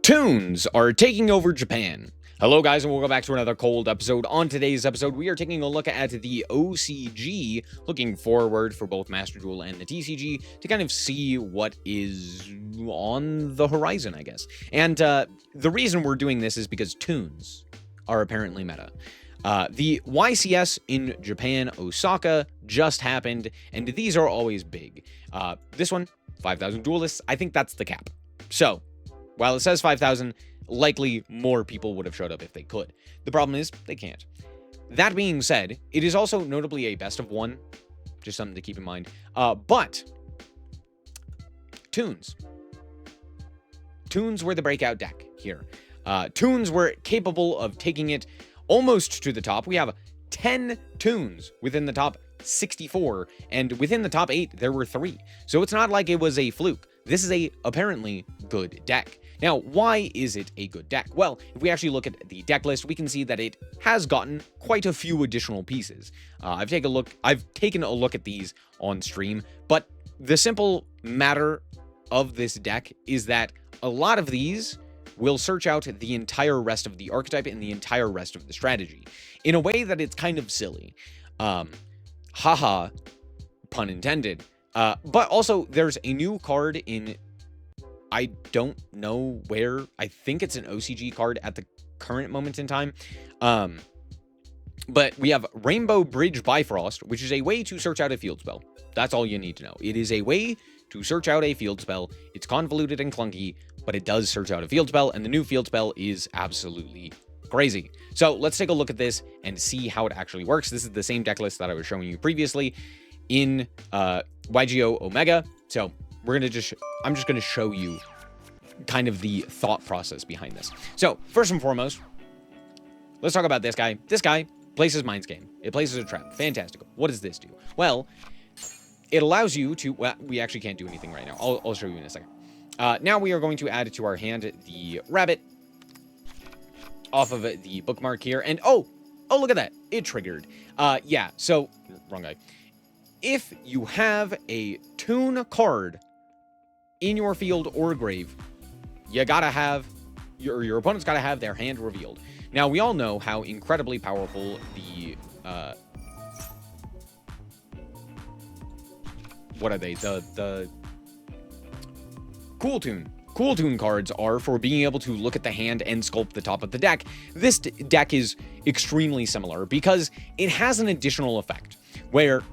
Toons are taking over Japan. Hello guys, and welcome back to another cold episode. On today's episode, we are taking a look at the OCG, looking forward for both Master Duel and the TCG to kind of see what is on the horizon, I guess. And the reason we're doing this is because Toons are apparently meta. The YCS in Japan, Osaka, just happened, and these are always big. This one, 5,000 duelists, I think that's the cap. So, while it says 5,000, likely more people would have showed up if they could. The problem is, they can't. That being said, it is also notably a best of one, just something to keep in mind. But, Toons were the breakout deck here. Toons were capable of taking it almost to the top. We have 10 Toons within the top 64, and within the top 8, there were 3. So it's not like it was a fluke. This is a apparently good deck. Now, why is it a good deck? Well, if we actually look at the deck list, we can see that it has gotten quite a few additional pieces. I've taken a look at these on stream, but the simple matter of this deck is that a lot of these will search out the entire rest of the archetype and the entire rest of the strategy in a way that it's kind of silly. Haha, pun intended. But also, there's a new card in, I don't know where, I think it's an OCG card at the current moment in time. But we have Rainbow Bridge Bifrost, which is a way to search out a field spell. That's all you need to know. It is a way to search out a field spell. It's convoluted and clunky, but it does search out a field spell, and the new field spell is absolutely crazy. So let's take a look at this and see how it actually works. This is the same deck list that I was showing you previously in YGO Omega. So I'm just gonna show you kind of the thought process behind this. So first and foremost, let's talk about this guy. This guy places Mindscape. It places a trap. Fantastic. What does this do? Well, it allows you to, well, we actually can't do anything right now. I'll show you in a second. Now we are going to add to our hand the rabbit off of the bookmark here. And oh, look at that. It triggered. Yeah, so, wrong guy. If you have a Toon card in your field or grave, you gotta have, your opponent's gotta have their hand revealed. Now, we all know how incredibly powerful the, what are they? The Cool Toon cards are for being able to look at the hand and sculpt the top of the deck. This deck is extremely similar because it has an additional effect where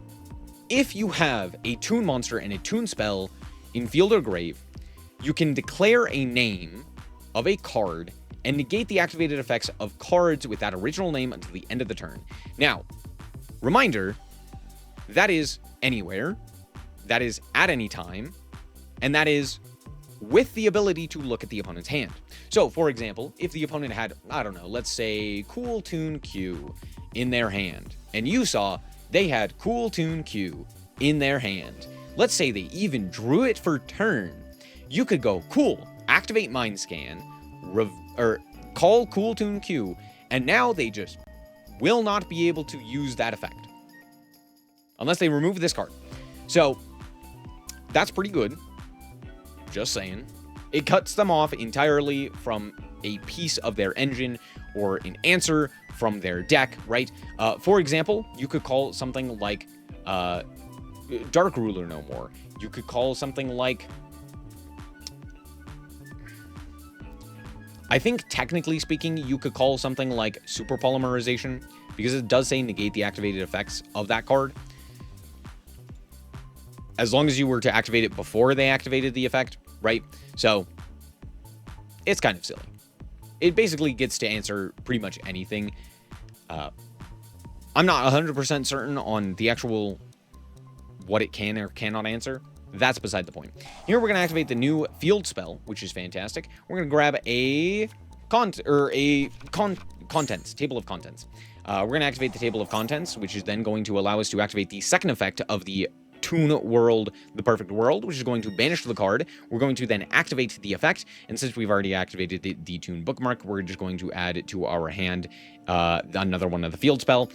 if you have a Toon monster and a Toon spell in field or grave, you can declare a name of a card and negate the activated effects of cards with that original name until the end of the turn. Now, reminder, that is anywhere, that is at any time, and that is with the ability to look at the opponent's hand. So, for example, if the opponent had, I don't know, let's say Cool Toon Q in their hand, and you saw they had Cool Toon Q in their hand, let's say they even drew it for turn, you could go, cool, activate Mind Scan, or call Cool Toon Q, and now they just will not be able to use that effect unless they remove this card. So, that's pretty good. Just saying. It cuts them off entirely from a piece of their engine or an answer from their deck, right? For example, you could call something like Dark Ruler no more. You could call something like, I think technically speaking, you could call something like Super Polymerization, because it does say negate the activated effects of that card, as long as you were to activate it before they activated the effect, right? So, it's kind of silly. It basically gets to answer pretty much anything. I'm not 100% certain on the actual what it can or cannot answer. That's beside the point. Here we're going to activate the new field spell, which is fantastic. We're going to grab a contents, table of contents. We're going to activate the table of contents, which is then going to allow us to activate the second effect of the Toon World, the Perfect World, which is going to banish the card. We're going to then activate the effect, and since we've already activated the Toon bookmark, we're just going to add it to our hand another one of the field spell.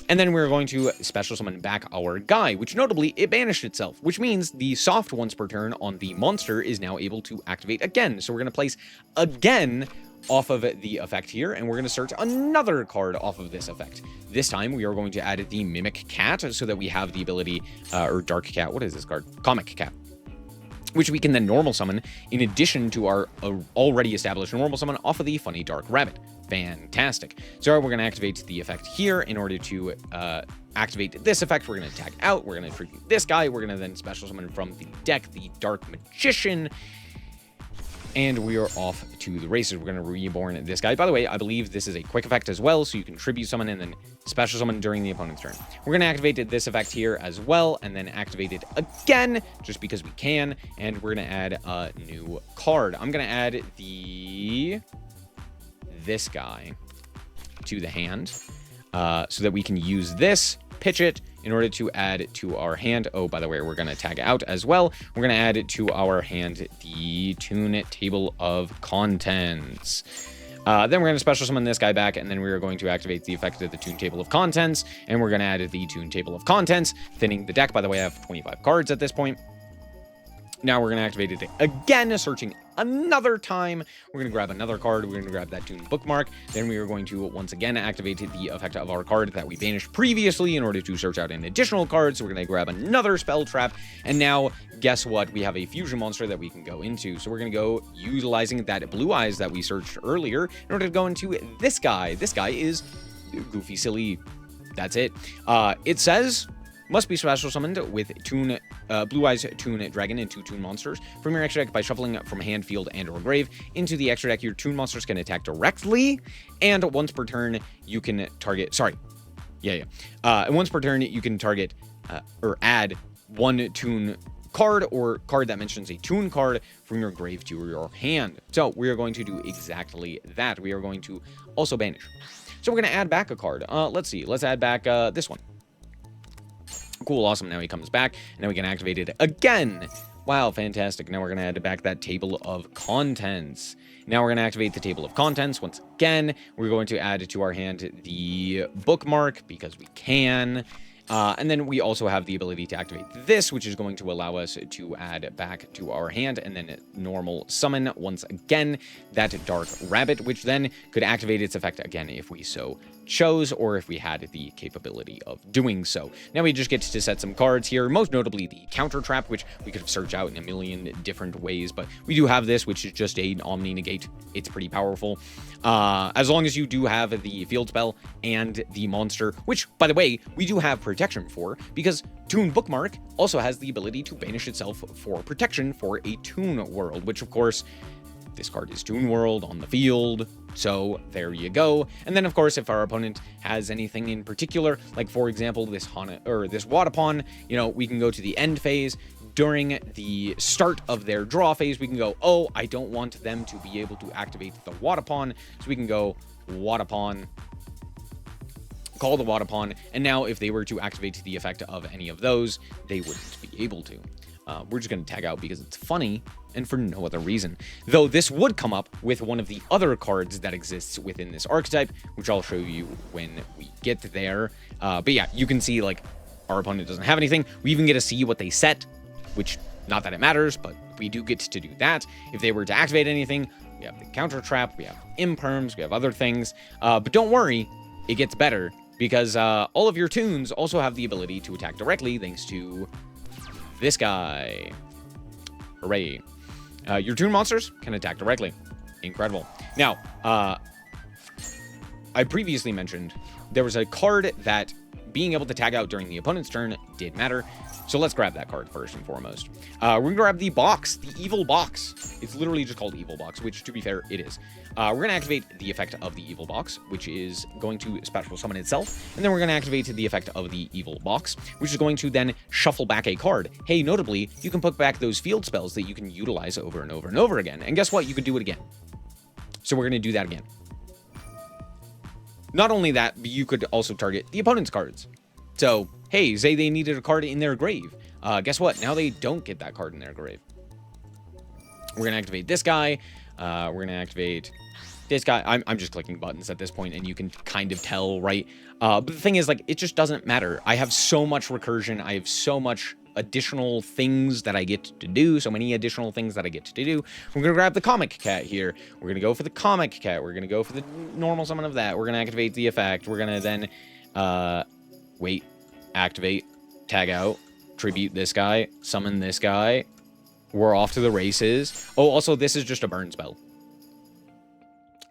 And then we're going to special summon back our guy, which notably, it banished itself, which means the soft once per turn on the monster is now able to activate again. So we're going to place again off of the effect here, and we're going to search another card off of this effect. This time, we are going to add the Mimic Cat so that we have the ability, or Dark Cat, what is this card? Comic Cat, which we can then normal summon in addition to our already established normal summon off of the Funny Dark Rabbit. Fantastic. So we're going to activate the effect here in order to activate this effect. We're going to tag out. We're going to tribute this guy. We're going to then special summon from the deck the Dark Magician. And we are off to the races. We're going to reborn this guy. By the way, I believe this is a quick effect as well, so you can tribute summon and then special summon during the opponent's turn. We're going to activate this effect here as well, and then activate it again, just because we can. And we're going to add a new card. I'm going to add this guy to the hand, so that we can use this, pitch it, in order to add to our hand. Oh, by the way, we're going to tag out as well. We're going to add to our hand the Toon Table of Contents. Then we're going to special summon this guy back, and then we are going to activate the effect of the Toon Table of Contents, and we're going to add the Toon Table of Contents, thinning the deck. By the way, I have 25 cards at this point. Now we're going to activate it again, searching another time. We're going to grab another card. We're going to grab that Toon bookmark. Then we are going to once again activate the effect of our card that we banished previously in order to search out an additional card. So we're going to grab another spell trap. And now, guess what? We have a fusion monster that we can go into. So we're going to go utilizing that Blue Eyes that we searched earlier in order to go into this guy. This guy is Goofy Silly. That's it. It says must be special summoned with Blue Eyes Toon Dragon and 2 Toon monsters from your extra deck by shuffling from hand, field, and or grave into the extra deck. Your Toon monsters can attack directly, and once per turn you can target. And once per turn you can target or add 1 Toon card or card that mentions a Toon card from your grave to your hand. So we are going to do exactly that. We are going to also banish. So we're going to add back a card. Let's see. Let's add back this one. Cool, awesome. Now he comes back, and now we can activate it again. Wow, fantastic. Now we're going to add back that Table of Contents. Now we're going to activate the Table of Contents once again. We're going to add to our hand the bookmark because we can. And then we also have the ability to activate this, which is going to allow us to add back to our hand and then normal summon once again that Dark Rabbit, which then could activate its effect again if we so chose, or if we had the capability of doing so. Now we just get to set some cards here, most notably the Counter Trap, which we could search out in a million different ways, but we do have this, which is just an Omni Negate. It's pretty powerful. As long as you do have the field spell and the monster, which, by the way, we do have protection for, because Toon Bookmark also has the ability to banish itself for protection for a Toon world, which, of course, this card is Toon World on the field, so there you go. And then, of course, if our opponent has anything in particular, like, for example, this Wadapon, you know, we can go to the end phase. During the start of their draw phase, we can go, oh, I don't want them to be able to activate the Wadapon, so we can go Wadapon, call the Wadapon, and now if they were to activate the effect of any of those, they wouldn't be able to. We're just going to tag out because it's funny and for no other reason. Though this would come up with one of the other cards that exists within this archetype, which I'll show you when we get there. But yeah, you can see, like, our opponent doesn't have anything. We even get to see what they set, which, not that it matters, but we do get to do that. If they were to activate anything, we have the Counter Trap, we have Imperms, we have other things. But don't worry, it gets better, because all of your Toons also have the ability to attack directly thanks to this guy. Hooray. Your Toon monsters can attack directly. Incredible. Now, I previously mentioned there was a card that being able to tag out during the opponent's turn did matter. So let's grab that card first and foremost. We're going to grab the box, the Evil Box. It's literally just called Evil Box, which, to be fair, it is. We're going to activate the effect of the Evil Box, which is going to special summon itself. And then we're going to activate the effect of the Evil Box, which is going to then shuffle back a card. Hey, notably, you can put back those field spells that you can utilize over and over and over again. And guess what? You can do it again. So we're going to do that again. Not only that, but you could also target the opponent's cards. So, hey, say they needed a card in their grave. Guess what? Now they don't get that card in their grave. We're going to activate this guy. We're going to activate this guy. I'm just clicking buttons at this point, and you can kind of tell, right? But the thing is, like, it just doesn't matter. I have so much recursion. I have so much additional things that I get to do. So many additional things that I get to do. We're going to grab the comic cat here. We're going to go for the comic cat. We're going to go for the normal summon of that. We're going to activate the effect. We're going to then, wait, activate, tag out, tribute this guy, summon this guy. We're off to the races. Oh, also, this is just a burn spell.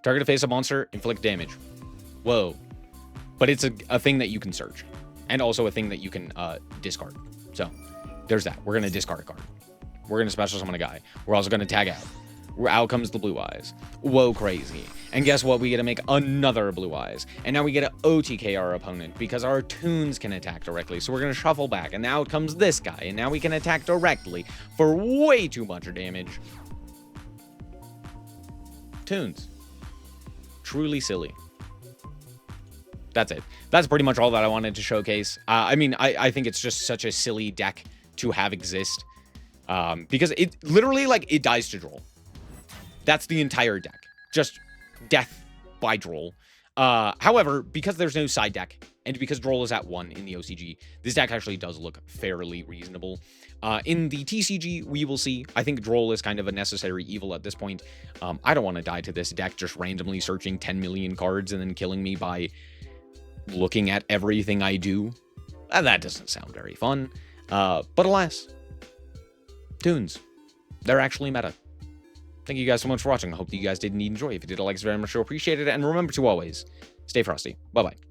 Target a face-up monster, inflict damage. Whoa. But it's a thing that you can search. And also a thing that you can discard. So, there's that. We're going to discard a card. We're going to special summon a guy. We're also going to tag out. Out comes the blue eyes. Whoa, crazy. And guess what? We get to make another blue eyes. And now we get to OTK our opponent because our Toons can attack directly. So we're going to shuffle back. And now out comes this guy. And now we can attack directly for way too much damage. Toons. Truly silly. That's it. That's pretty much all that I wanted to showcase. I mean, I think it's just such a silly deck to have exist. Because it literally, like, it dies to draw. That's the entire deck. Just death by Droll. However, because there's no side deck, and because Droll is at 1 in the OCG, this deck actually does look fairly reasonable. In the TCG, we will see. I think Droll is kind of a necessary evil at this point. I don't want to die to this deck just randomly searching 10 million cards and then killing me by looking at everything I do. That doesn't sound very fun. But alas, Toons, they're actually meta. Thank you guys so much for watching. I hope that you guys did indeed enjoy. If you did, a like is very much appreciated. And remember to always stay frosty. Bye-bye.